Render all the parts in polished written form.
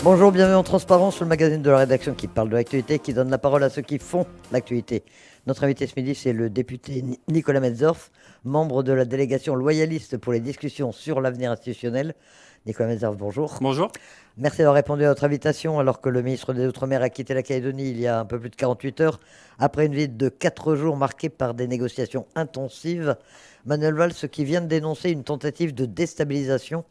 Bonjour, bienvenue en Transparence, le magazine de la rédaction qui parle de l'actualité, qui donne la parole à ceux qui font l'actualité. Notre invité ce midi, c'est le député Nicolas Metzdorf, membre de la délégation loyaliste pour les discussions sur l'avenir institutionnel. Nicolas Metzdorf, bonjour. Bonjour. Merci d'avoir répondu à notre invitation alors que le ministre des Outre-mer a quitté la Calédonie il y a un peu plus de 48 heures, après une visite de 4 jours marquée par des négociations intensives. Manuel Valls qui vient de dénoncer une tentative de déstabilisation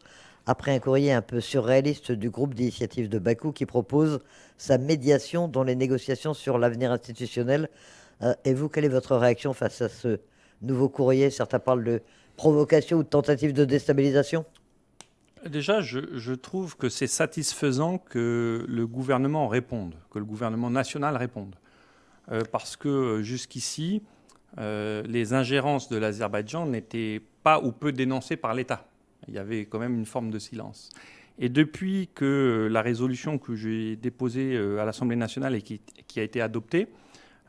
après un courrier un peu surréaliste du groupe d'initiative de Bakou qui propose sa médiation dans les négociations sur l'avenir institutionnel. Et vous, quelle est votre réaction face à ce nouveau courrier? Certains parlent de provocation ou de tentative de déstabilisation. Déjà, je trouve que c'est satisfaisant que le gouvernement réponde, que le gouvernement national réponde. Parce que jusqu'ici, les ingérences de l'Azerbaïdjan n'étaient pas ou peu dénoncées par l'État. Il y avait quand même une forme de silence. Et depuis que la résolution que j'ai déposée à l'Assemblée nationale et qui a été adoptée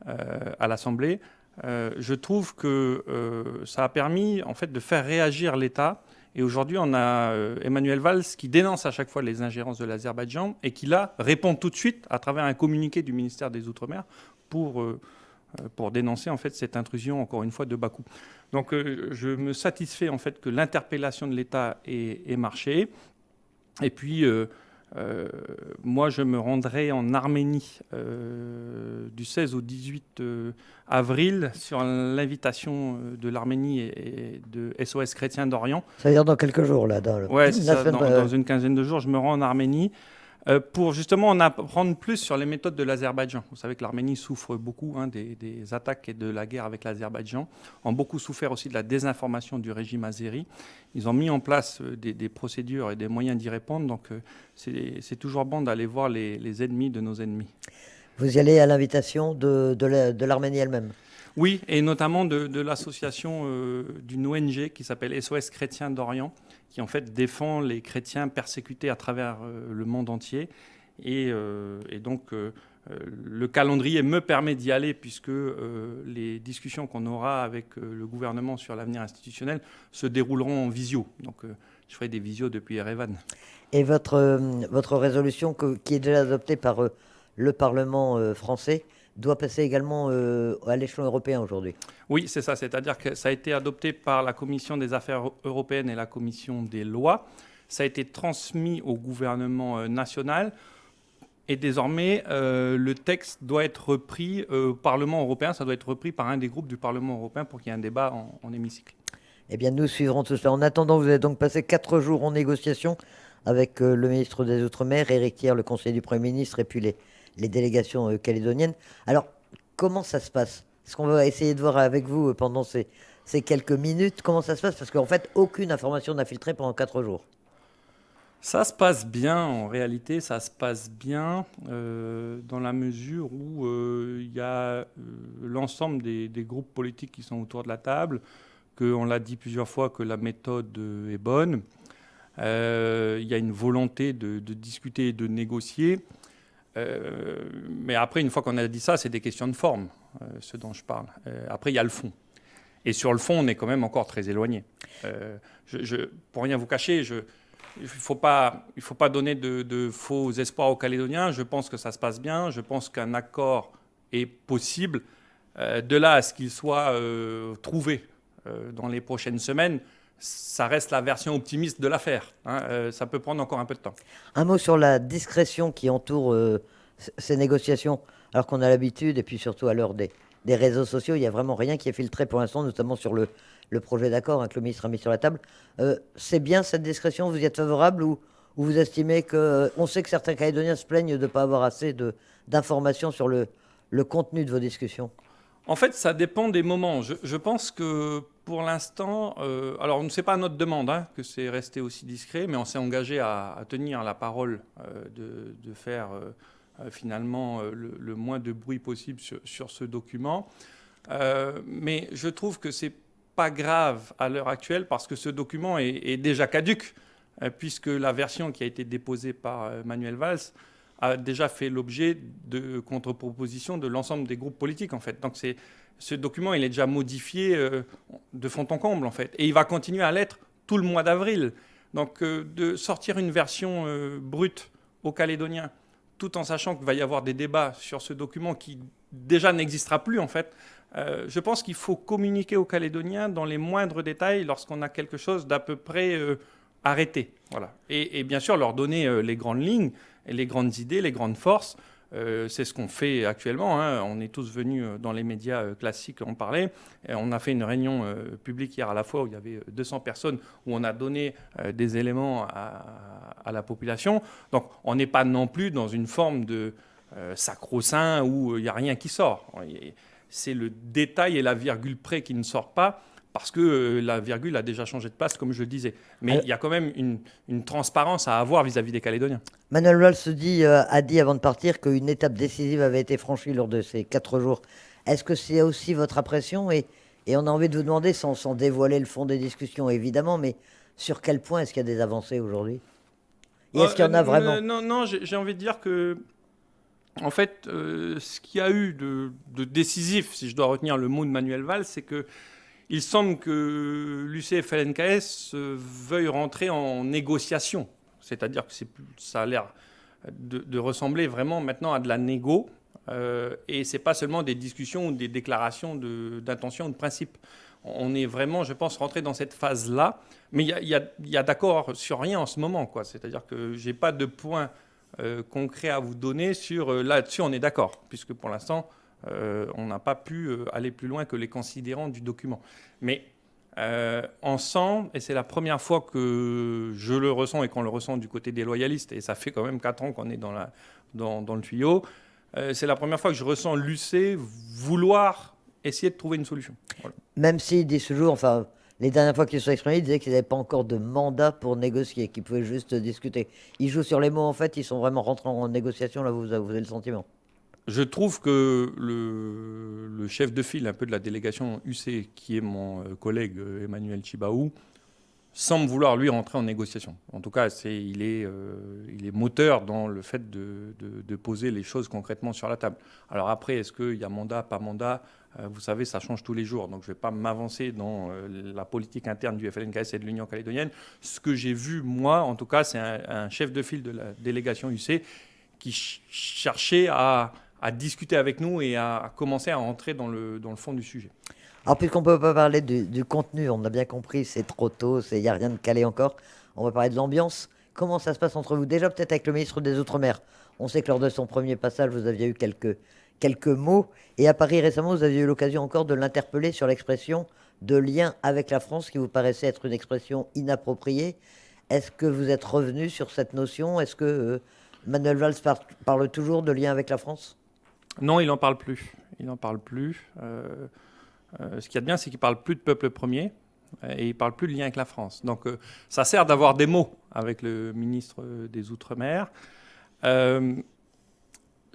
à l'Assemblée, je trouve que ça a permis en fait de faire réagir l'État. Et aujourd'hui, on a Emmanuel Valls qui dénonce à chaque fois les ingérences de l'Azerbaïdjan et qui là répond tout de suite à travers un communiqué du ministère des Outre-mer pour dénoncer en fait cette intrusion encore une fois de Bakou. Donc je me satisfais en fait que l'interpellation de l'État ait marché. Et puis moi, je me rendrai en Arménie du 16 au 18 avril sur l'invitation de l'Arménie et de SOS Chrétiens d'Orient. Ça veut dire dans quelques jours, là. Ouais, c'est ça. Dans une quinzaine de jours, je me rends en Arménie pour justement en apprendre plus sur les méthodes de l'Azerbaïdjan. Vous savez que l'Arménie souffre beaucoup des attaques et de la guerre avec l'Azerbaïdjan, ont beaucoup souffert aussi de la désinformation du régime azéri. Ils ont mis en place des procédures et des moyens d'y répondre, donc c'est toujours bon d'aller voir les ennemis de nos ennemis. Vous y allez à l'invitation de l'Arménie elle-même? Oui, et notamment de l'association d'une ONG qui s'appelle SOS Chrétiens d'Orient, qui en fait défend les chrétiens persécutés à travers le monde entier. Et donc le calendrier me permet d'y aller puisque les discussions qu'on aura avec le gouvernement sur l'avenir institutionnel se dérouleront en visio. Donc je ferai des visios depuis Erevan. Et votre résolution qui est déjà adoptée par le Parlement français doit passer également à l'échelon européen aujourd'hui. Oui, c'est ça. C'est-à-dire que ça a été adopté par la Commission des Affaires européennes et la Commission des lois. Ça a été transmis au gouvernement national. Et désormais, le texte doit être repris au Parlement européen. Ça doit être repris par un des groupes du Parlement européen pour qu'il y ait un débat en hémicycle. Eh bien, nous suivrons tout cela. En attendant, vous avez donc passé 4 jours en négociation avec le ministre des Outre-mer, Éric Thiers, le conseiller du Premier ministre, et puis les délégations calédoniennes. Alors, comment ça se passe? Ce qu'on va essayer de voir avec vous pendant ces quelques minutes, comment ça se passe? Parce qu'en fait, aucune information n'a filtré pendant 4 jours. Ça se passe bien, en réalité, ça se passe bien dans la mesure où il y a l'ensemble des groupes politiques qui sont autour de la table, qu'on l'a dit plusieurs fois que la méthode est bonne. Il y a une volonté de discuter et de négocier. Mais après, une fois qu'on a dit ça, c'est des questions de forme, ce dont je parle. Après, il y a le fond. Et sur le fond, on est quand même encore très éloigné. Pour rien vous cacher, il ne faut pas donner de faux espoirs aux Calédoniens. Je pense que ça se passe bien. Je pense qu'un accord est possible. De là à ce qu'il soit trouvé dans les prochaines semaines, ça reste la version optimiste de l'affaire. Ça peut prendre encore un peu de temps. Un mot sur la discrétion qui entoure ces négociations, alors qu'on a l'habitude, et puis surtout à l'heure des réseaux sociaux, il n'y a vraiment rien qui est filtré pour l'instant, notamment sur le projet d'accord que le ministre a mis sur la table. C'est bien cette discrétion? Vous y êtes favorable ou vous estimez que... on sait que certains Calédoniens se plaignent de ne pas avoir assez d'informations sur le contenu de vos discussions. En fait, ça dépend des moments. Je pense que pour l'instant, alors on ne sait pas à notre demande que c'est resté aussi discret, mais on s'est engagé à tenir la parole de faire finalement le moins de bruit possible sur ce document. Mais je trouve que c'est pas grave à l'heure actuelle parce que ce document est déjà caduc, puisque la version qui a été déposée par Manuel Valls a déjà fait l'objet de contre-propositions de l'ensemble des groupes politiques, en fait. Donc ce document, il est déjà modifié de fond en comble, en fait. Et il va continuer à l'être tout le mois d'avril. Donc de sortir une version brute aux Calédoniens, tout en sachant qu'il va y avoir des débats sur ce document qui déjà n'existera plus en fait, je pense qu'il faut communiquer aux Calédoniens dans les moindres détails lorsqu'on a quelque chose d'à peu près arrêté. Voilà. Et bien sûr leur donner les grandes lignes, les grandes idées, les grandes forces. C'est ce qu'on fait actuellement. Hein. On est tous venus dans les médias classiques en parler. Et on a fait une réunion publique hier à la fois où il y avait 200 personnes, où on a donné des éléments à la population. Donc on n'est pas non plus dans une forme de sacro-saint où il n'y a rien qui sort. C'est le détail et la virgule près qui ne sortent pas, parce que la virgule a déjà changé de place, comme je le disais. Mais il y a quand même une transparence à avoir vis-à-vis des Calédoniens. Manuel Valls a dit avant de partir qu'une étape décisive avait été franchie lors de ces 4 jours. Est-ce que c'est aussi votre impression et on a envie de vous demander, sans dévoiler le fond des discussions évidemment, mais sur quel point est-ce qu'il y a des avancées aujourd'hui? Et est-ce qu'il y en a vraiment? Non, j'ai envie de dire que, en fait, ce qu'il y a eu de décisif, si je dois retenir le mot de Manuel Valls, c'est que il semble que l'UCF-LNKS veuille rentrer en négociation. C'est-à-dire que ça a l'air de ressembler vraiment maintenant à de la négo. Et ce n'est pas seulement des discussions ou des déclarations d'intention ou de principe. On est vraiment, je pense, rentré dans cette phase-là. Mais il y a d'accord sur rien en ce moment, quoi. C'est-à-dire que je n'ai pas de point concret à vous donner sur là-dessus, on est d'accord, puisque pour l'instant, on n'a pas pu aller plus loin que les considérants du document. Mais on sent, et c'est la première fois que je le ressens et qu'on le ressent du côté des loyalistes, et ça fait quand même 4 ans qu'on est dans le tuyau, c'est la première fois que je ressens l'UC vouloir essayer de trouver une solution. Voilà. Même s'il dit ce jour, enfin, les dernières fois qu'ils se sont exprimés, ils disaient qu'ils n'avaient pas encore de mandat pour négocier, qu'ils pouvaient juste discuter. Ils jouent sur les mots, en fait, ils sont vraiment rentrés en négociation, là, vous avez le sentiment. Je trouve que le chef de file un peu de la délégation UC, qui est mon collègue Emmanuel Chibaou, semble vouloir lui rentrer en négociation. En tout cas, il est moteur dans le fait de poser les choses concrètement sur la table. Alors après, est-ce qu'il y a mandat, pas mandat? Vous savez, ça change tous les jours. Donc je ne vais pas m'avancer dans la politique interne du FLNKS et de l'Union calédonienne. Ce que j'ai vu, moi, en tout cas, c'est un chef de file de la délégation UC qui cherchait à discuter avec nous et à commencer à rentrer dans le fond du sujet. Alors, puisqu'on ne peut pas parler du contenu, on a bien compris, c'est trop tôt, il n'y a rien de calé encore. On va parler de l'ambiance. Comment ça se passe entre vous? Déjà, peut-être avec le ministre des Outre-mer. On sait que lors de son premier passage, vous aviez eu quelques mots. Et à Paris récemment, vous aviez eu l'occasion encore de l'interpeller sur l'expression de lien avec la France, qui vous paraissait être une expression inappropriée. Est-ce que vous êtes revenu sur cette notion? Est-ce que Manuel Valls parle toujours de lien avec la France? Non, il n'en parle plus. Il n'en parle plus. Ce qu'il y a de bien, c'est qu'il ne parle plus de peuple premier et il ne parle plus de lien avec la France. Donc ça sert d'avoir des mots avec le ministre des Outre-mer.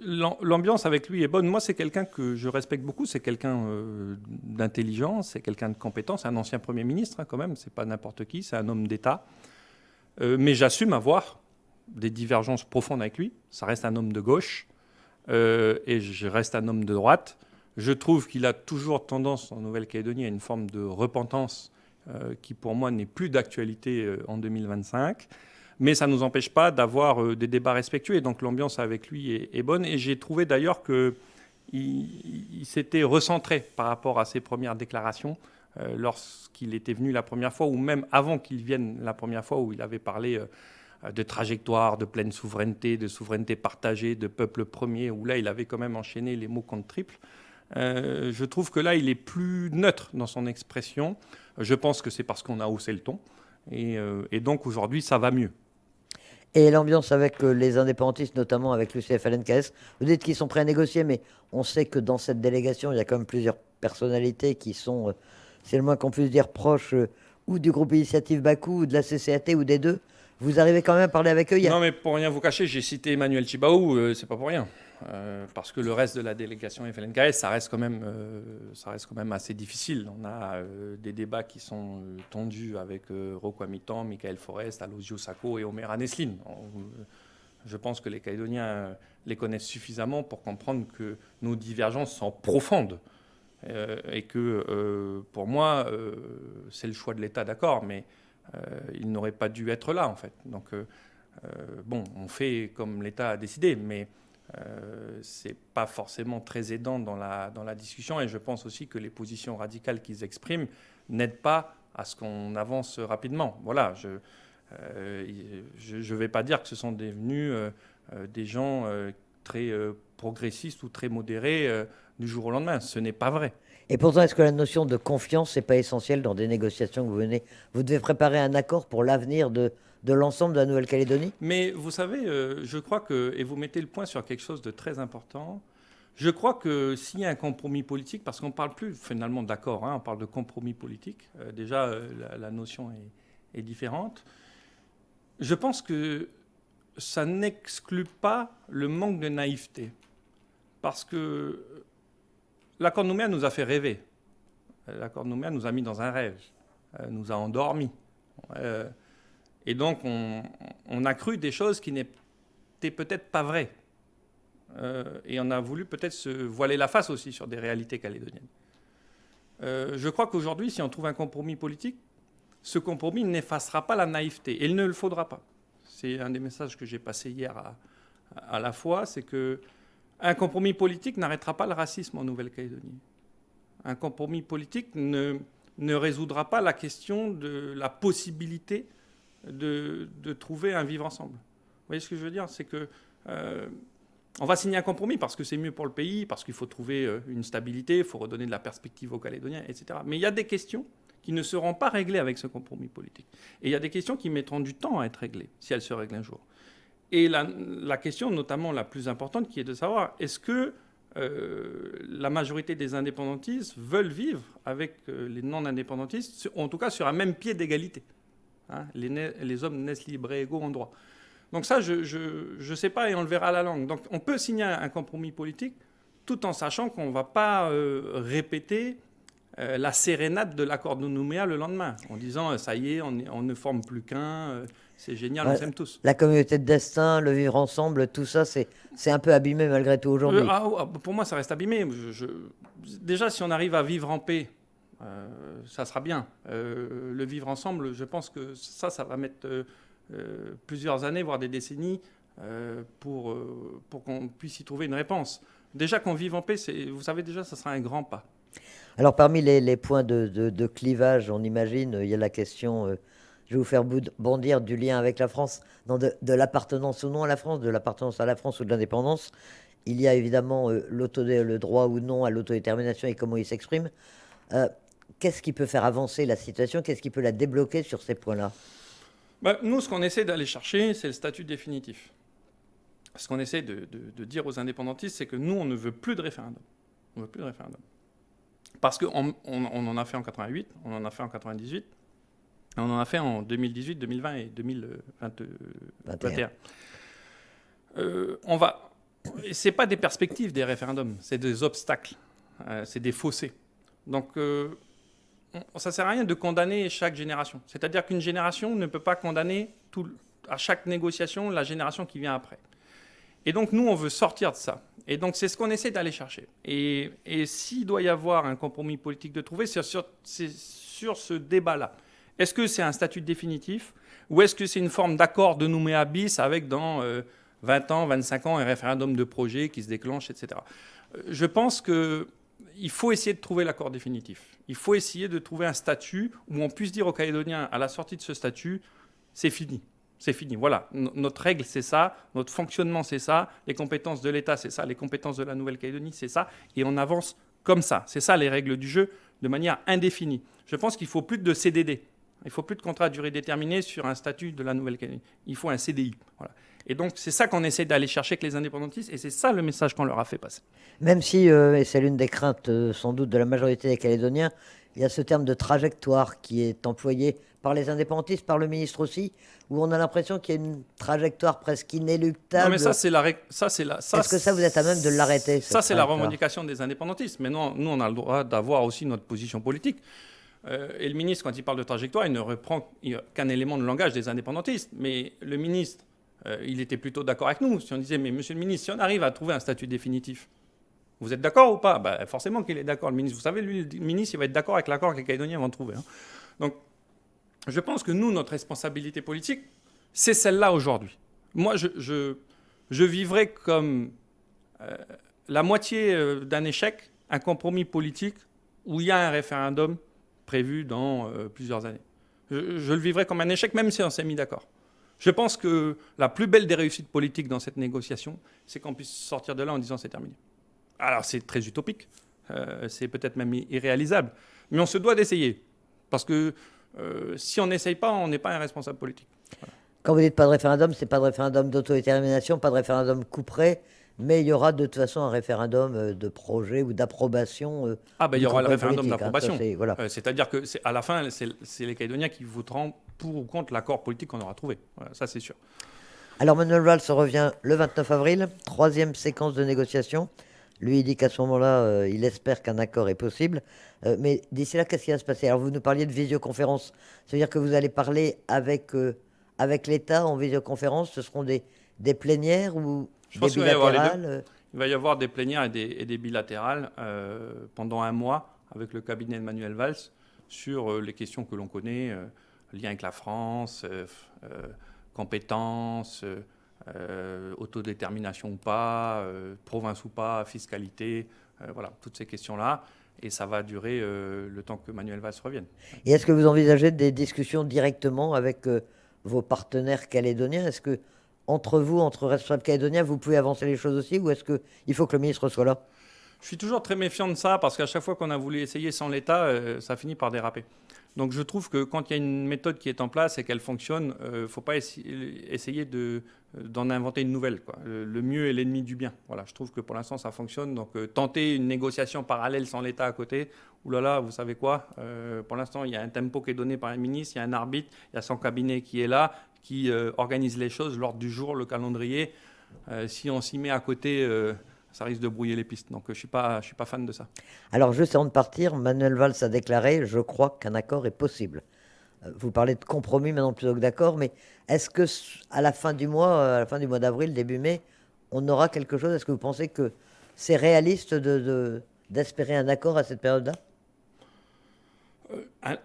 L'ambiance avec lui est bonne. Moi, c'est quelqu'un que je respecte beaucoup. C'est quelqu'un d'intelligent, c'est quelqu'un de compétent. C'est un ancien Premier ministre, hein, quand même. C'est pas n'importe qui, c'est un homme d'État. Mais j'assume avoir des divergences profondes avec lui. Ça reste un homme de gauche et je reste un homme de droite. Je trouve qu'il a toujours tendance en Nouvelle-Calédonie à une forme de repentance qui, pour moi, n'est plus d'actualité en 2025. Mais ça ne nous empêche pas d'avoir des débats respectueux. Et donc l'ambiance avec lui est bonne. Et j'ai trouvé d'ailleurs qu'il s'était recentré par rapport à ses premières déclarations lorsqu'il était venu la première fois, ou même avant qu'il vienne la première fois, où il avait parlé de trajectoire, de pleine souveraineté, de souveraineté partagée, de peuple premier, où là, il avait quand même enchaîné les mots contre triple. Je trouve que là, il est plus neutre dans son expression. Je pense que c'est parce qu'on a haussé le ton. Et donc, aujourd'hui, ça va mieux. Et l'ambiance avec les indépendantistes, notamment avec l'UCF-LNKS, vous dites qu'ils sont prêts à négocier, mais on sait que dans cette délégation, il y a quand même plusieurs personnalités qui sont, c'est le moins qu'on puisse dire, proches ou du groupe Initiative Bakou, ou de la CCAT, ou des deux. Vous arrivez quand même à parler avec eux? Non, mais pour rien vous cacher, j'ai cité Emmanuel Chibaou, c'est pas pour rien. Parce que le reste de la délégation FLNKS, ça reste quand même assez difficile. On a des débats qui sont tendus avec Rocco Amitan, Michael Forest, Alosio Sacco et Omer Aneslin. Je pense que les Calédoniens les connaissent suffisamment pour comprendre que nos divergences sont profondes. Et que pour moi, c'est le choix de l'État, d'accord, mais il n'aurait pas dû être là, en fait. Donc Bon, on fait comme l'État a décidé, mais ce n'est pas forcément très aidant dans la discussion. Et je pense aussi que les positions radicales qu'ils expriment n'aident pas à ce qu'on avance rapidement. Voilà, je ne vais pas dire que ce sont devenus des gens très progressistes ou très modérés du jour au lendemain. Ce n'est pas vrai. Et pourtant, est-ce que la notion de confiance n'est pas essentielle dans des négociations que vous venez? Vous devez préparer un accord pour l'avenir de l'ensemble de la Nouvelle-Calédonie? Mais vous savez, je crois que, et vous mettez le point sur quelque chose de très important, je crois que s'il y a un compromis politique, parce qu'on ne parle plus finalement d'accord, hein, on parle de compromis politique, déjà la notion est différente, je pense que ça n'exclut pas le manque de naïveté. Parce que l'accord de Nouméa nous a fait rêver. L'accord de Nouméa nous a mis dans un rêve, nous a endormis. Et donc, on a cru des choses qui n'étaient peut-être pas vraies. Et on a voulu peut-être se voiler la face aussi sur des réalités calédoniennes. Je crois qu'aujourd'hui, si on trouve un compromis politique, ce compromis n'effacera pas la naïveté. Et il ne le faudra pas. C'est un des messages que j'ai passé hier à la fois, c'est qu'un compromis politique n'arrêtera pas le racisme en Nouvelle-Calédonie. Un compromis politique ne résoudra pas la question de la possibilité de trouver un vivre ensemble. Vous voyez ce que je veux dire? C'est que on va signer un compromis parce que c'est mieux pour le pays, parce qu'il faut trouver une stabilité, il faut redonner de la perspective aux Calédoniens, etc. Mais il y a des questions qui ne seront pas réglées avec ce compromis politique. Et il y a des questions qui mettront du temps à être réglées, si elles se règlent un jour. Et la question, notamment la plus importante, qui est de savoir, est-ce que la majorité des indépendantistes veulent vivre avec les non-indépendantistes, en tout cas sur un même pied d'égalité, hein, les hommes naissent libres et égaux en droit. Donc ça, je ne sais pas, et on le verra à la langue. Donc on peut signer un compromis politique tout en sachant qu'on ne va pas répéter la sérénade de l'accord de Nouméa le lendemain, en disant ça y est, on ne forme plus qu'un, c'est génial, on s'aime tous. La communauté de destin, le vivre ensemble, tout ça, c'est un peu abîmé malgré tout aujourd'hui. Pour moi, ça reste abîmé. Déjà, si on arrive à vivre en paix, ça sera bien. Le vivre ensemble, je pense que ça va mettre plusieurs années, voire des décennies, pour qu'on puisse y trouver une réponse. Déjà qu'on vive en paix, vous savez déjà, ça sera un grand pas. Alors parmi les points de clivage, on imagine, il y a la question, je vais vous faire bondir, du lien avec la France, de l'appartenance ou non à la France, de l'appartenance à la France ou de l'indépendance. Il y a évidemment le droit ou non à l'autodétermination et comment il s'exprime. Qu'est-ce qui peut faire avancer la situation? Qu'est-ce qui peut la débloquer sur ces points-là? Nous, ce qu'on essaie d'aller chercher, c'est le statut définitif. Ce qu'on essaie de dire aux indépendantistes, c'est que nous, on ne veut plus de référendum. On ne veut plus de référendum. Parce qu'on en a fait en 88, on en a fait en 98, on en a fait en 2018, 2020 et 2021. Ce n'est pas des perspectives des référendums, c'est des obstacles, c'est des fossés. Donc, ça ne sert à rien de condamner chaque génération. C'est-à-dire qu'une génération ne peut pas condamner à chaque négociation la génération qui vient après. Et donc, nous, on veut sortir de ça. Et donc, c'est ce qu'on essaie d'aller chercher. Et s'il doit y avoir un compromis politique de trouver, c'est sur ce débat-là. Est-ce que c'est un statut définitif ou est-ce que c'est une forme d'accord de Nouméa bis avec dans 20 ans, 25 ans, un référendum de projet qui se déclenche, etc. Je pense qu'il faut essayer de trouver l'accord définitif. Il faut essayer de trouver un statut où on puisse dire aux Calédoniens, à la sortie de ce statut, c'est fini. C'est fini, voilà. Notre règle, c'est ça. Notre fonctionnement, c'est ça. Les compétences de l'État, c'est ça. Les compétences de la Nouvelle-Calédonie, c'est ça. Et on avance comme ça. C'est ça les règles du jeu, de manière indéfinie. Je pense qu'il ne faut plus de CDD. Il ne faut plus de contrat à durée déterminée sur un statut de la Nouvelle-Calédonie. Il faut un CDI. Voilà. Et donc, c'est ça qu'on essaie d'aller chercher avec les indépendantistes. Et c'est ça le message qu'on leur a fait passer. Même si, et c'est l'une des craintes sans doute de la majorité des Calédoniens, il y a ce terme de trajectoire qui est employé par les indépendantistes, par le ministre aussi, où on a l'impression qu'il y a une trajectoire presque inéluctable. Non, mais ça, c'est la... Est-ce que ça, vous êtes à même de l'arrêter? Ça, c'est la revendication des indépendantistes. Mais non, nous, on a le droit d'avoir aussi notre position politique. Et le ministre, quand il parle de trajectoire, il ne reprend qu'un élément de langage des indépendantistes. Mais le ministre, il était plutôt d'accord avec nous. Si on disait, mais monsieur le ministre, si on arrive à trouver un statut définitif, vous êtes d'accord ou pas? Forcément qu'il est d'accord, le ministre. Vous savez, lui, le ministre, il va être d'accord avec l'accord que les Calédoniens vont trouver. Hein. Donc, je pense que nous, notre responsabilité politique, c'est celle-là aujourd'hui. Moi, je vivrais comme la moitié d'un échec, un compromis politique où il y a un référendum prévu dans plusieurs années. Je le vivrais comme un échec, même si on s'est mis d'accord. Je pense que la plus belle des réussites politiques dans cette négociation, c'est qu'on puisse sortir de là en disant c'est terminé. Alors c'est très utopique, c'est peut-être même irréalisable, mais on se doit d'essayer. Parce que si on n'essaye pas, on n'est pas un responsable politique. Voilà. Quand vous dites pas de référendum, c'est pas de référendum d'autodétermination, pas de référendum couperet, mais il y aura de toute façon un référendum de projet ou d'approbation Ah ben il du y aura le compromis référendum politique. Hein. Ça, d'approbation. voilà. C'est-à-dire que à la fin, c'est les Calédoniens qui voteront pour ou contre l'accord politique qu'on aura trouvé. Voilà, ça c'est sûr. Alors Manuel Valls revient le 29 avril, troisième séquence de négociation. Lui, il dit qu'à ce moment-là, il espère qu'un accord est possible. Mais d'ici là, qu'est-ce qui va se passer? Alors vous nous parliez de visioconférence. Ça veut dire que vous allez parler avec l'État en visioconférence. Ce seront des plénières ou Je des pense qu'il va y avoir les deux. bilatérales? Il va y avoir des plénières et des bilatérales pendant un mois avec le cabinet de Manuel Valls sur les questions que l'on connaît, lien avec la France, compétences, autodétermination ou pas, province ou pas, fiscalité, voilà, toutes ces questions-là. Et ça va durer le temps que Manuel Valls revienne. Et est-ce que vous envisagez des discussions directement avec vos partenaires calédoniens? Est-ce que entre vous, entre responsables calédoniens, vous pouvez avancer les choses aussi? Ou est-ce qu'il faut que le ministre soit là? Je suis toujours très méfiant de ça parce qu'à chaque fois qu'on a voulu essayer sans l'État, ça finit par déraper. Donc je trouve que quand il y a une méthode qui est en place et qu'elle fonctionne, il ne faut pas essayer d'en inventer une nouvelle, quoi. Le mieux est l'ennemi du bien. Voilà, je trouve que pour l'instant ça fonctionne. Donc tenter une négociation parallèle sans l'État à côté, oulala, vous savez quoi, pour l'instant il y a un tempo qui est donné par un ministre, il y a un arbitre, il y a son cabinet qui est là, qui organise les choses, l'ordre du jour, le calendrier. Si on s'y met à côté... ça risque de brouiller les pistes. Donc je suis pas fan de ça. Alors, juste avant de partir, Manuel Valls a déclaré, je crois qu'un accord est possible. Vous parlez de compromis maintenant plutôt que d'accord, mais est-ce que à la fin du mois, à la fin du mois d'avril, début mai, on aura quelque chose? Est-ce que vous pensez que c'est réaliste d'espérer un accord à cette période-là?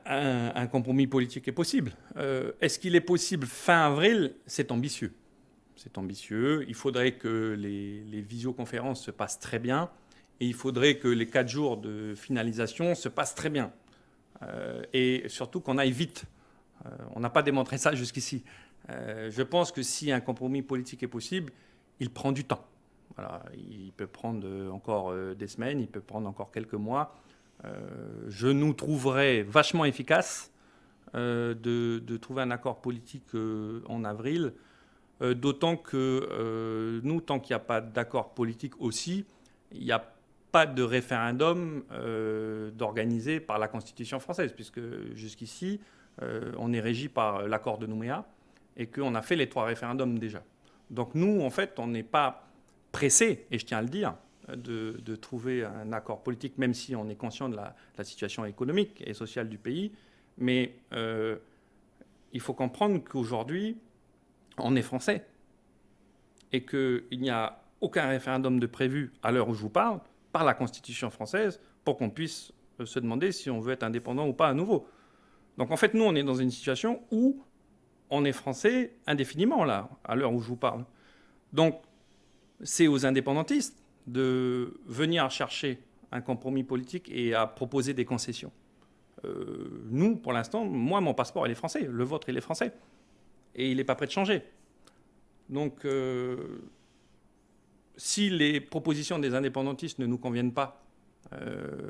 Un compromis politique est possible. Est-ce qu'il est possible fin avril? C'est ambitieux. C'est ambitieux. Il faudrait que les visioconférences se passent très bien. Et il faudrait que les 4 jours de finalisation se passent très bien. Et surtout qu'on aille vite. On n'a pas démontré ça jusqu'ici. Je pense que si un compromis politique est possible, il prend du temps. Voilà. Il peut prendre encore des semaines, il peut prendre encore quelques mois. Je nous trouverais vachement efficace de trouver un accord politique en avril. D'autant que nous, tant qu'il n'y a pas d'accord politique aussi, il n'y a pas de référendum d'organiser par la Constitution française, puisque jusqu'ici, on est régi par l'accord de Nouméa et qu'on a fait les 3 référendums déjà. Donc nous, en fait, on n'est pas pressé, et je tiens à le dire, de trouver un accord politique, même si on est conscient de la situation économique et sociale du pays. Mais il faut comprendre qu'aujourd'hui, on est français et qu'il n'y a aucun référendum de prévu à l'heure où je vous parle par la Constitution française pour qu'on puisse se demander si on veut être indépendant ou pas à nouveau. Donc en fait, nous, on est dans une situation où on est français indéfiniment là, à l'heure où je vous parle. Donc c'est aux indépendantistes de venir chercher un compromis politique et à proposer des concessions. Nous, pour l'instant, moi, mon passeport, il est français. Le vôtre, il est français. Et il n'est pas prêt de changer. Donc, si les propositions des indépendantistes ne nous conviennent pas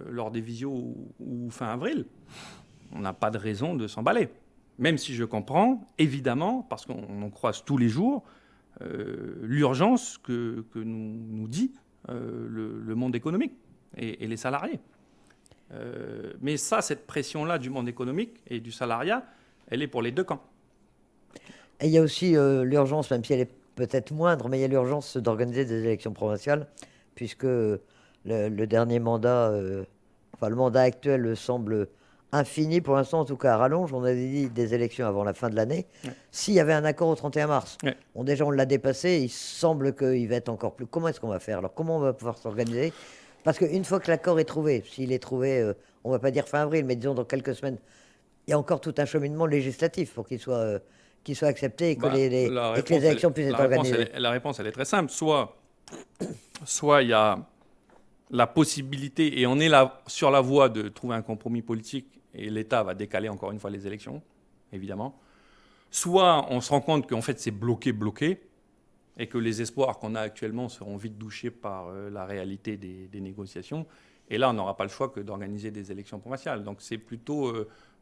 lors des visios ou fin avril, on n'a pas de raison de s'emballer. Même si je comprends, évidemment, parce qu'on croise tous les jours, l'urgence que nous dit le monde économique et les salariés. Mais ça, cette pression-là du monde économique et du salariat, elle est pour les 2 camps. Et il y a aussi l'urgence, même si elle est peut-être moindre, mais il y a l'urgence d'organiser des élections provinciales, puisque le dernier mandat, enfin le mandat actuel semble infini, pour l'instant en tout cas à rallonge. On a dit des élections avant la fin de l'année. Ouais. S'il y avait un accord au 31 mars, ouais. Bon, déjà on l'a dépassé, il semble qu'il va être encore plus... Comment est-ce qu'on va faire? Alors comment on va pouvoir s'organiser? Parce qu'une fois que l'accord est trouvé, s'il est trouvé, on ne va pas dire fin avril, mais disons dans quelques semaines, il y a encore tout un cheminement législatif pour qu'il soit qui soit accepté et que, Bah, et que les élections puissent être organisées? La réponse, elle est très simple. Soit il y a la possibilité, et on est là sur la voie de trouver un compromis politique, et l'État va décaler encore une fois les élections, évidemment. Soit on se rend compte qu'en fait c'est bloqué, et que les espoirs qu'on a actuellement seront vite douchés par la réalité des négociations. Et là, on n'aura pas le choix que d'organiser des élections provinciales. Donc c'est plutôt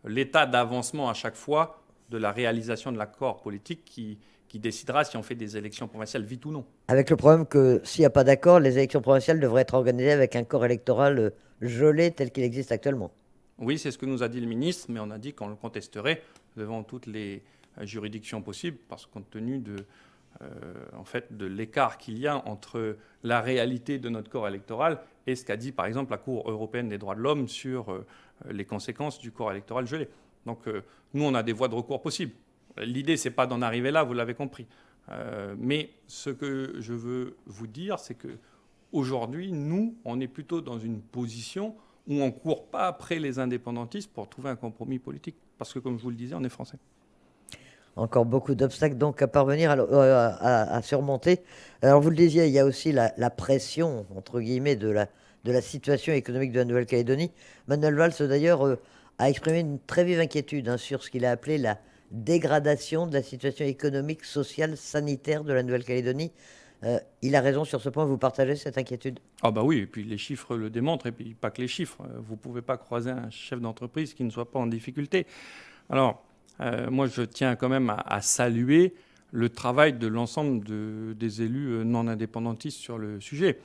l'état d'avancement à chaque fois de la réalisation de l'accord politique qui décidera si on fait des élections provinciales vite ou non. Avec le problème que s'il n'y a pas d'accord, les élections provinciales devraient être organisées avec un corps électoral gelé tel qu'il existe actuellement. Oui, c'est ce que nous a dit le ministre, mais on a dit qu'on le contesterait devant toutes les juridictions possibles, parce que compte tenu en fait, de l'écart qu'il y a entre la réalité de notre corps électoral et ce qu'a dit par exemple la Cour européenne des droits de l'homme sur les conséquences du corps électoral gelé. Donc nous, on a des voies de recours possibles. L'idée, c'est pas d'en arriver là, vous l'avez compris. Mais ce que je veux vous dire, c'est que aujourd'hui, nous, on est plutôt dans une position où on ne court pas après les indépendantistes pour trouver un compromis politique. Parce que, comme je vous le disais, on est français. Encore beaucoup d'obstacles donc à parvenir à surmonter. Alors vous le disiez, il y a aussi la pression, entre guillemets, de la situation économique de la Nouvelle-Calédonie. Manuel Valls, d'ailleurs, a exprimé une très vive inquiétude sur ce qu'il a appelé la dégradation de la situation économique, sociale, sanitaire de la Nouvelle-Calédonie. Il a raison sur ce point, vous partagez cette inquiétude? Ah bah oui, et puis les chiffres le démontrent, et puis pas que les chiffres. Vous ne pouvez pas croiser un chef d'entreprise qui ne soit pas en difficulté. Alors, moi, je tiens quand même à saluer le travail de l'ensemble des élus non indépendantistes sur le sujet.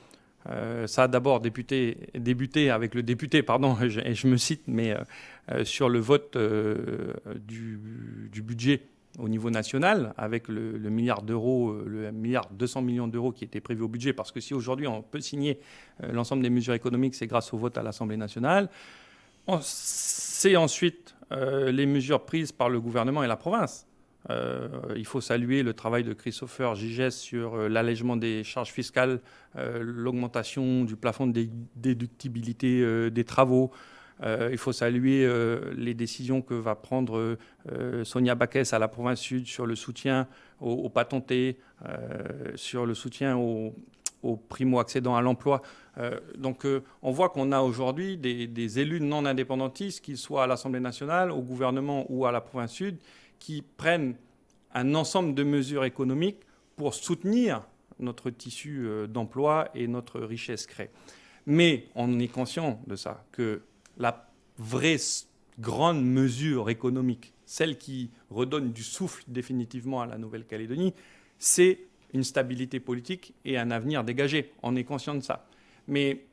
Ça a d'abord débuté avec le député, pardon, et je me cite, mais sur le vote du budget au niveau national, avec le milliard d'euros, le milliard 200 millions d'euros qui était prévu au budget, parce que si aujourd'hui on peut signer l'ensemble des mesures économiques, c'est grâce au vote à l'Assemblée nationale. C'est ensuite les mesures prises par le gouvernement et la province. Il faut saluer le travail de Christopher Gigès sur l'allègement des charges fiscales, l'augmentation du plafond de déductibilité des travaux. Il faut saluer les décisions que va prendre Sonia Baquès à la province sud sur le soutien aux patentés, sur le soutien aux primo-accédants à l'emploi. Donc on voit qu'on a aujourd'hui des élus non indépendantistes, qu'ils soient à l'Assemblée nationale, au gouvernement ou à la province sud, qui prennent un ensemble de mesures économiques pour soutenir notre tissu d'emploi et notre richesse créée. Mais on est conscient de ça, que la vraie grande mesure économique, celle qui redonne du souffle définitivement à la Nouvelle-Calédonie, c'est une stabilité politique et un avenir dégagé. On est conscient de ça. Mais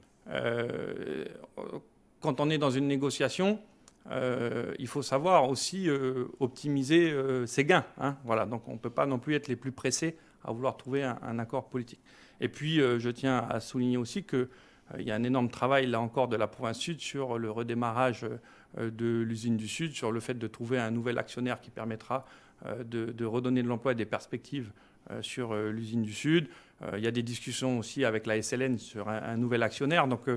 quand on est dans une négociation, il faut savoir aussi optimiser ses gains. Voilà. Donc on ne peut pas non plus être les plus pressés à vouloir trouver un accord politique. Et puis je tiens à souligner aussi qu'il y a un énorme travail, là encore, de la province sud sur le redémarrage de l'usine du Sud, sur le fait de trouver un nouvel actionnaire qui permettra de redonner de l'emploi et des perspectives sur l'usine du Sud. Il y a des discussions aussi avec la SLN sur un nouvel actionnaire. Donc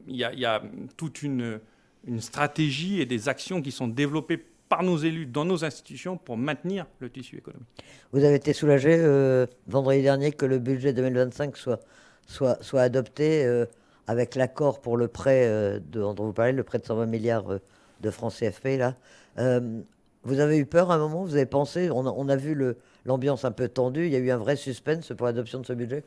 il y a toute une stratégie et des actions qui sont développées par nos élus dans nos institutions pour maintenir le tissu économique. Vous avez été soulagé vendredi dernier que le budget 2025 soit adopté avec l'accord pour le prêt dont vous parlez, le prêt de 120 milliards de francs CFP. Là. Vous avez eu peur à un moment? Vous avez pensé, on a vu l'ambiance un peu tendue, il y a eu un vrai suspense pour l'adoption de ce budget?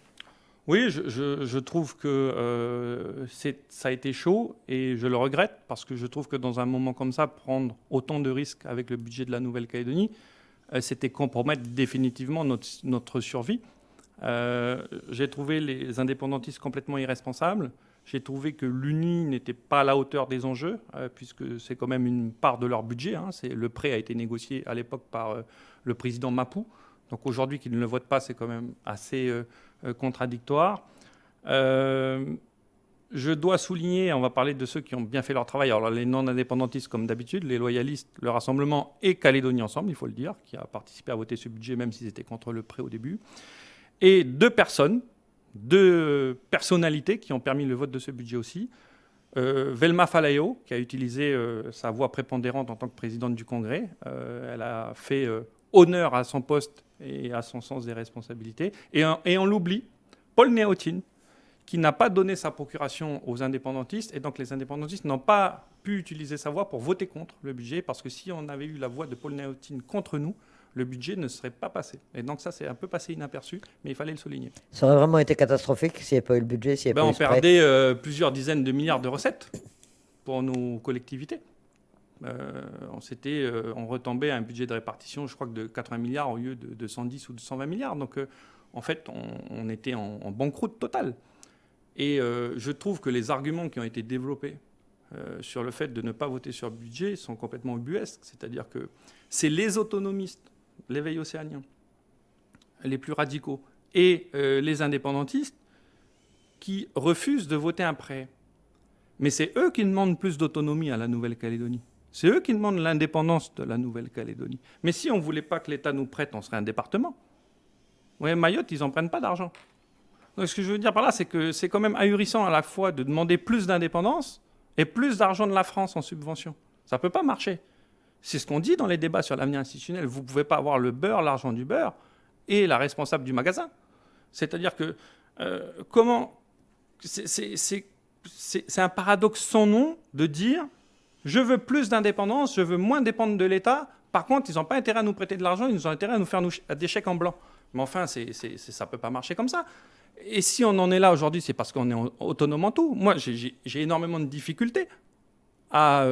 Oui, je trouve que ça a été chaud et je le regrette parce que je trouve que dans un moment comme ça, prendre autant de risques avec le budget de la Nouvelle-Calédonie, c'était compromettre définitivement notre survie. J'ai trouvé les indépendantistes complètement irresponsables. J'ai trouvé que l'UNI n'était pas à la hauteur des enjeux, puisque c'est quand même une part de leur budget. Le prêt a été négocié à l'époque par le président Mapou. Donc aujourd'hui, qu'ils ne le votent pas, c'est quand même assez contradictoire. Je dois souligner, on va parler de ceux qui ont bien fait leur travail, alors les non-indépendantistes comme d'habitude, les loyalistes, le Rassemblement et Calédonie Ensemble, il faut le dire, qui a participé à voter ce budget même s'ils étaient contre le prêt au début. Et deux personnalités qui ont permis le vote de ce budget aussi. Velma Falayo, qui a utilisé sa voix prépondérante en tant que présidente du Congrès. Elle a fait honneur à son poste et à son sens des responsabilités. Et on l'oublie, Paul Néotine, qui n'a pas donné sa procuration aux indépendantistes, et donc les indépendantistes n'ont pas pu utiliser sa voix pour voter contre le budget, parce que si on avait eu la voix de Paul Néotine contre nous, le budget ne serait pas passé. Et donc ça, c'est un peu passé inaperçu, mais il fallait le souligner. Ça aurait vraiment été catastrophique s'il n'y avait pas eu le budget, s'il n'y avait pas eu On ce prêt. perdait plusieurs dizaines de milliards de recettes pour nos collectivités. On retombait à un budget de répartition, je crois que de 80 milliards au lieu de 110 ou de 120 milliards. Donc, en fait, on était en banqueroute totale. Et je trouve que les arguments qui ont été développés sur le fait de ne pas voter sur le budget sont complètement ubuesques. C'est-à-dire que c'est les autonomistes, l'éveil océanien, les plus radicaux, et les indépendantistes qui refusent de voter un prêt. Mais c'est eux qui demandent plus d'autonomie à la Nouvelle-Calédonie. C'est eux qui demandent l'indépendance de la Nouvelle-Calédonie. Mais si on ne voulait pas que l'État nous prête, on serait un département. Ouais, Mayotte, ils n'en prennent pas d'argent. Donc ce que je veux dire par là, c'est que c'est quand même ahurissant à la fois de demander plus d'indépendance et plus d'argent de la France en subvention. Ça ne peut pas marcher. C'est ce qu'on dit dans les débats sur l'avenir institutionnel. Vous ne pouvez pas avoir le beurre, l'argent du beurre et la responsable du magasin. C'est-à-dire que comment... C'est un paradoxe sans nom de dire je veux plus d'indépendance, je veux moins dépendre de l'État. Par contre, ils n'ont pas intérêt à nous prêter de l'argent, ils ont intérêt à nous faire des chèques en blanc. Mais enfin, ça ne peut pas marcher comme ça. Et si on en est là aujourd'hui, c'est parce qu'on est autonome en tout. Moi, j'ai énormément de difficultés à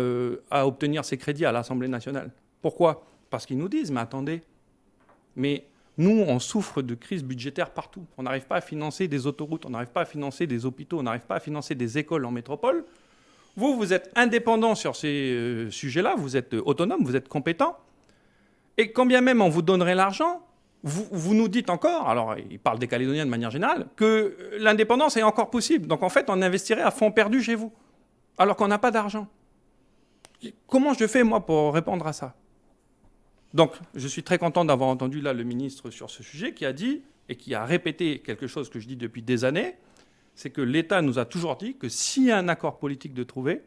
obtenir ces crédits à l'Assemblée nationale. Pourquoi ? Parce qu'ils nous disent, mais attendez, mais nous, on souffre de crise budgétaire partout. On n'arrive pas à financer des autoroutes, on n'arrive pas à financer des hôpitaux, on n'arrive pas à financer des écoles en métropole. Vous êtes indépendant sur ces sujets-là, vous êtes autonome, vous êtes compétent. Et quand bien même on vous donnerait l'argent, vous nous dites encore, alors il parle des Calédoniens de manière générale, que l'indépendance est encore possible. Donc en fait, on investirait à fond perdu chez vous, alors qu'on n'a pas d'argent. Comment je fais, moi, pour répondre à ça ? Donc, je suis très content d'avoir entendu là le ministre sur ce sujet qui a dit, et qui a répété quelque chose que je dis depuis des années, c'est que l'État nous a toujours dit que s'il y a un accord politique de trouver,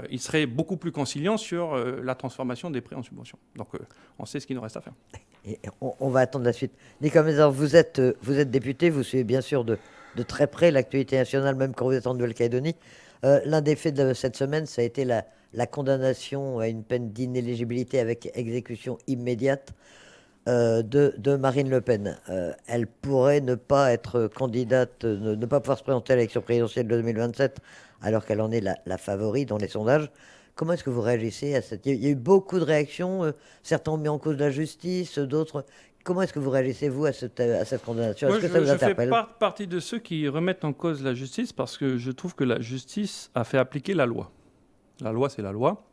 il serait beaucoup plus conciliant sur la transformation des prêts en subvention. Donc, on sait ce qu'il nous reste à faire. Et on va attendre la suite. Nicolas Mézard, vous êtes député, vous suivez bien sûr de très près l'actualité nationale, même quand vous êtes en Nouvelle-Calédonie. L'un des faits de cette semaine, ça a été la condamnation à une peine d'inéligibilité avec exécution immédiate de Marine Le Pen. Elle pourrait ne pas être candidate, ne pas pouvoir se présenter à l'élection présidentielle de 2027, alors qu'elle en est la favorite dans les sondages. Comment est-ce que vous réagissez à cette... Il y a eu beaucoup de réactions, certains ont mis en cause la justice, d'autres... Comment est-ce que vous réagissez, vous, à cette condamnation ? Est-ce que ça vous interpelle ? Je fais partie de ceux qui remettent en cause la justice parce que je trouve que la justice a fait appliquer la loi. La loi, c'est la loi.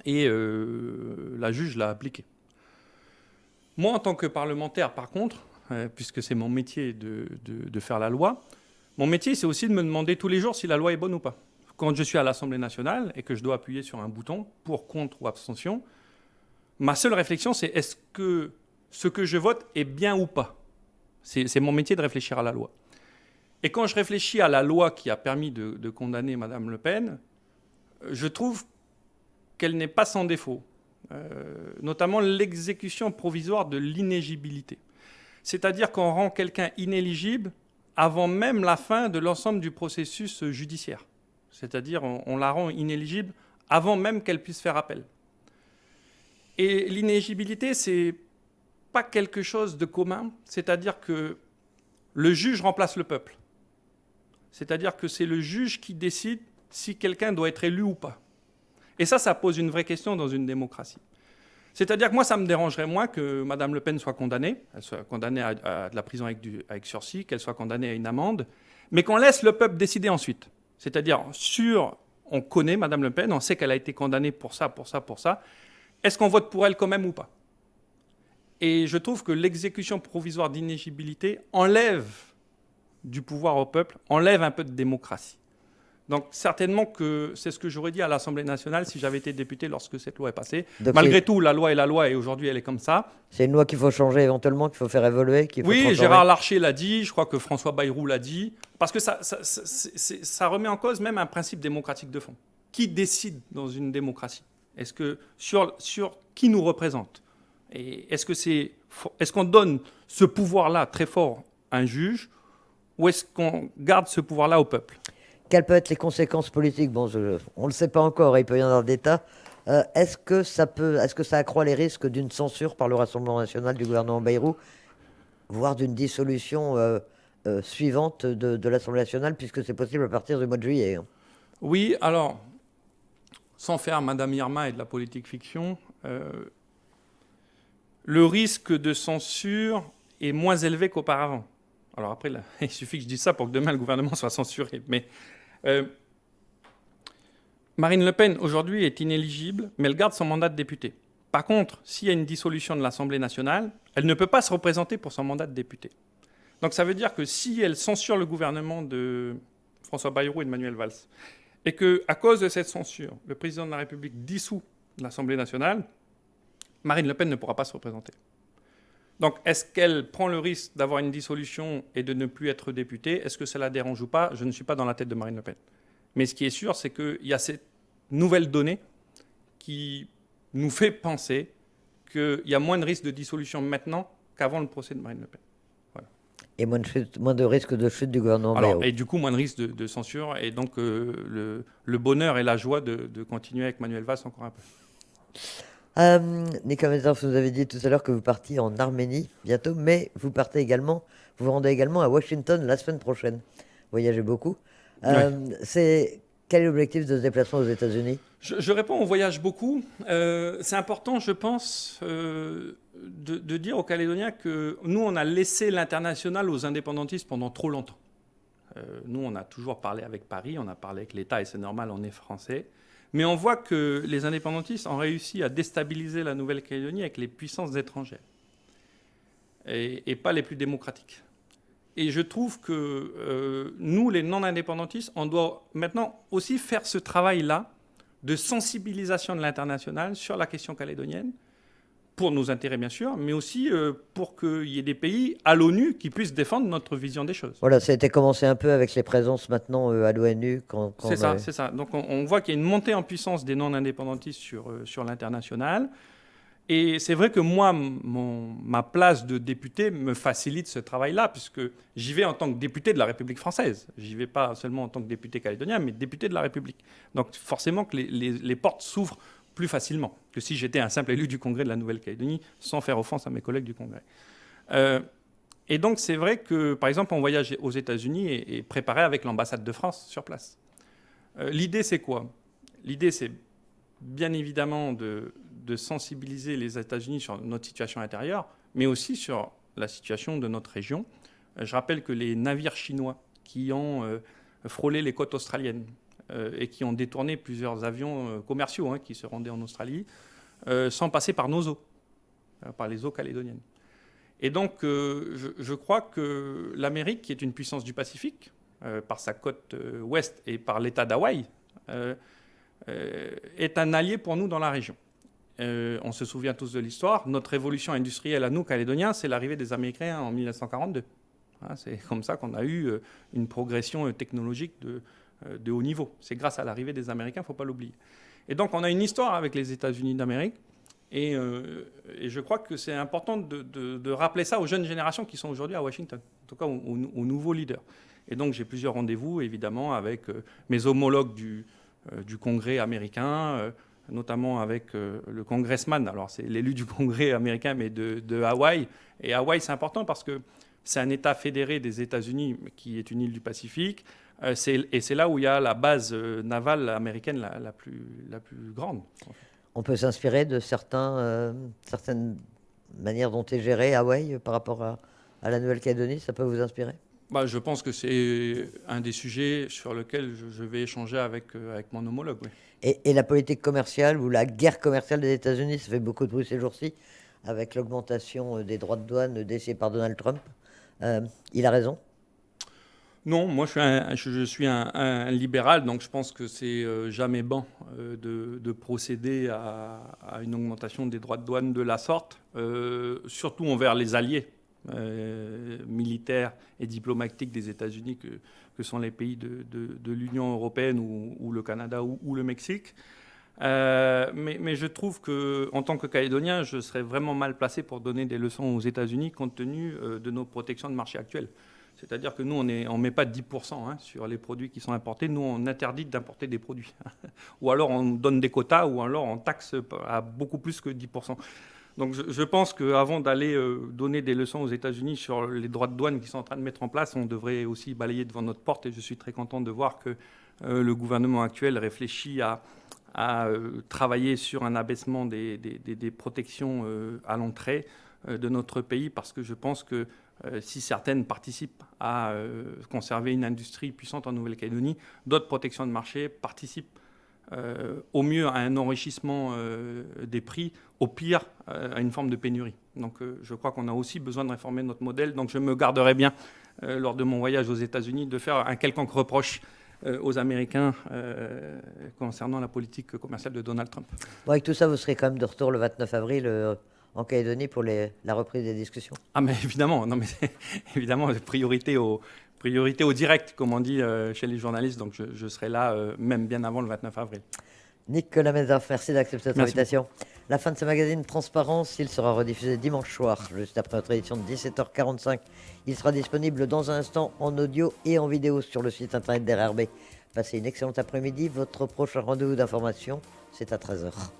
Et la juge l'a appliquée. Moi, en tant que parlementaire, par contre, puisque c'est mon métier de faire la loi, mon métier, c'est aussi de me demander tous les jours si la loi est bonne ou pas. Quand je suis à l'Assemblée nationale et que je dois appuyer sur un bouton, pour, contre ou abstention, ma seule réflexion, c'est est-ce que ce que je vote est bien ou pas ? C'est mon métier de réfléchir à la loi. Et quand je réfléchis à la loi qui a permis de condamner Mme Le Pen, je trouve qu'elle n'est pas sans défaut, notamment l'exécution provisoire de l'inéligibilité. C'est-à-dire qu'on rend quelqu'un inéligible avant même la fin de l'ensemble du processus judiciaire. C'est-à-dire on la rend inéligible avant même qu'elle puisse faire appel. Et l'inéligibilité, c'est pas quelque chose de commun, c'est-à-dire que le juge remplace le peuple. C'est-à-dire que c'est le juge qui décide si quelqu'un doit être élu ou pas. Et ça pose une vraie question dans une démocratie. C'est-à-dire que moi, ça me dérangerait moins que Mme Le Pen soit condamnée, elle soit condamnée à de la prison avec sursis, qu'elle soit condamnée à une amende, mais qu'on laisse le peuple décider ensuite. C'est-à-dire, on connaît Mme Le Pen, on sait qu'elle a été condamnée pour ça, pour ça, pour ça. Est-ce qu'on vote pour elle quand même ou pas ? Et je trouve que l'exécution provisoire d'inéligibilité enlève du pouvoir au peuple, enlève un peu de démocratie. Donc certainement que c'est ce que j'aurais dit à l'Assemblée nationale si j'avais été député lorsque cette loi est passée. Donc malgré tout, la loi est la loi et aujourd'hui elle est comme ça. C'est une loi qu'il faut changer éventuellement, qu'il faut faire évoluer, qu'il faut Oui, Gérard Larcher l'a dit, je crois que François Bayrou l'a dit, parce que ça remet en cause même un principe démocratique de fond. Qui décide dans une démocratie ? Est-ce que sur qui nous représente ? Et est-ce qu'on donne ce pouvoir-là très fort à un juge ou est-ce qu'on garde ce pouvoir-là au peuple? Quelles peuvent être les conséquences politiques? Bon, on ne le sait pas encore, il peut y en avoir d'État. Est-ce que ça accroît les risques d'une censure par le Rassemblement national du gouvernement Bayrou, voire d'une dissolution suivante de l'Assemblée nationale, puisque c'est possible à partir du mois de juillet, hein. Oui, alors, sans faire Madame Irma et de la politique fiction, le risque de censure est moins élevé qu'auparavant. Alors après, là, il suffit que je dise ça pour que demain le gouvernement soit censuré. Mais Marine Le Pen, aujourd'hui, est inéligible, mais elle garde son mandat de députée. Par contre, s'il y a une dissolution de l'Assemblée nationale, elle ne peut pas se représenter pour son mandat de députée. Donc ça veut dire que si elle censure le gouvernement de François Bayrou et de Manuel Valls, et qu'à cause de cette censure, le président de la République dissout l'Assemblée nationale, Marine Le Pen ne pourra pas se représenter. Donc, est-ce qu'elle prend le risque d'avoir une dissolution et de ne plus être députée? Est-ce que ça la dérange ou pas? Je ne suis pas dans la tête de Marine Le Pen. Mais ce qui est sûr, c'est qu'il y a cette nouvelle donnée qui nous fait penser qu'il y a moins de risques de dissolution maintenant qu'avant le procès de Marine Le Pen. Voilà. Et moins de risque de chute du gouvernement Bayrou. Et du coup, moins de risques de censure. Et donc, le bonheur et la joie de continuer avec Manuel Valls encore un peu. Nicolas Mézard, vous avez dit tout à l'heure que vous partiez en Arménie bientôt, mais vous vous rendez également à Washington la semaine prochaine. Vous voyagez beaucoup. Quel est l'objectif de ce déplacement aux États-Unis? Je réponds, on voyage beaucoup. C'est important, je pense, de dire aux Calédoniens que nous, on a laissé l'international aux indépendantistes pendant trop longtemps. Nous, on a toujours parlé avec Paris, on a parlé avec l'État, et c'est normal, on est français. Mais on voit que les indépendantistes ont réussi à déstabiliser la Nouvelle-Calédonie avec les puissances étrangères et pas les plus démocratiques. Et je trouve que nous, les non-indépendantistes, on doit maintenant aussi faire ce travail-là de sensibilisation de l'international sur la question calédonienne, pour nos intérêts bien sûr, mais aussi pour qu'il y ait des pays à l'ONU qui puissent défendre notre vision des choses. Voilà, ça a été commencé un peu avec les présences maintenant à l'ONU. C'est ça. Donc on voit qu'il y a une montée en puissance des non-indépendantistes sur l'international. Et c'est vrai que moi, ma place de député me facilite ce travail-là, puisque j'y vais en tant que député de la République française. J'y vais pas seulement en tant que député calédonien, mais député de la République. Donc forcément que les portes s'ouvrent plus facilement que si j'étais un simple élu du Congrès de la Nouvelle-Calédonie, sans faire offense à mes collègues du Congrès. Et donc c'est vrai que, par exemple, on voyage aux États-Unis et préparé avec l'ambassade de France sur place. L'idée, c'est quoi? L'idée, c'est bien évidemment de sensibiliser les États-Unis sur notre situation intérieure, mais aussi sur la situation de notre région. Je rappelle que les navires chinois qui ont frôlé les côtes australiennes et qui ont détourné plusieurs avions commerciaux qui se rendaient en Australie, sans passer par nos eaux, par les eaux calédoniennes. Et donc, je crois que l'Amérique, qui est une puissance du Pacifique, par sa côte ouest et par l'État d'Hawaï, est un allié pour nous dans la région. On se souvient tous de l'histoire. Notre révolution industrielle à nous, Calédoniens, c'est l'arrivée des Américains en 1942. C'est comme ça qu'on a eu une progression technologique de haut niveau. C'est grâce à l'arrivée des Américains, il ne faut pas l'oublier. Et donc, on a une histoire avec les États-Unis d'Amérique. Et je crois que c'est important de rappeler ça aux jeunes générations qui sont aujourd'hui à Washington, en tout cas aux nouveaux leaders. Et donc, j'ai plusieurs rendez-vous, évidemment, avec mes homologues du Congrès américain, notamment avec le congressman. Alors, c'est l'élu du Congrès américain, mais de Hawaï. Et Hawaï, c'est important parce que c'est un État fédéré des États-Unis qui est une île du Pacifique. Et c'est là où il y a la base navale américaine la plus grande. On peut s'inspirer de certaines manières dont est géré Hawaï par rapport à la Nouvelle-Calédonie. Ça peut vous inspirer? Je pense que c'est un des sujets sur lesquels je vais échanger avec mon homologue. Oui. Et la politique commerciale ou la guerre commerciale des États-Unis, ça fait beaucoup de bruit ces jours-ci, avec l'augmentation des droits de douane décidée par Donald Trump. Il a raison? Non, moi je suis un libéral, donc je pense que c'est jamais bon de procéder à une augmentation des droits de douane de la sorte, surtout envers les alliés militaires et diplomatiques des États-Unis que sont les pays de l'Union européenne ou le Canada ou le Mexique. Mais je trouve qu'en tant que Calédonien, je serais vraiment mal placé pour donner des leçons aux États-Unis compte tenu de nos protections de marché actuelles. C'est-à-dire que nous, on ne met pas 10% sur les produits qui sont importés. Nous, on interdit d'importer des produits. Ou alors on donne des quotas, ou alors on taxe à beaucoup plus que 10%. Donc je pense qu'avant d'aller donner des leçons aux États-Unis sur les droits de douane qu'ils sont en train de mettre en place, on devrait aussi balayer devant notre porte. Et je suis très content de voir que le gouvernement actuel réfléchit à travailler sur un abaissement des protections à l'entrée de notre pays, parce que je pense que si certaines participent à conserver une industrie puissante en Nouvelle-Calédonie, d'autres protections de marché participent au mieux à un enrichissement des prix, au pire à une forme de pénurie. Donc je crois qu'on a aussi besoin de réformer notre modèle. Donc je me garderai bien, lors de mon voyage aux États-Unis, de faire un quelconque reproche aux Américains concernant la politique commerciale de Donald Trump. Bon, avec tout ça, vous serez quand même de retour le 29 avril en Calédonie pour la reprise des discussions. Ah mais évidemment, non mais évidemment, priorité au direct, comme on dit chez les journalistes. Donc je serai là même bien avant le 29 avril. Nicolas Mézard, merci d'accepter notre Merci invitation. La fin de ce magazine Transparence, il sera rediffusé dimanche soir, juste après notre édition de 17h45. Il sera disponible dans un instant en audio et en vidéo sur le site internet d'RRB. Passez une excellente après-midi. Votre prochain rendez-vous d'information, c'est à 13h.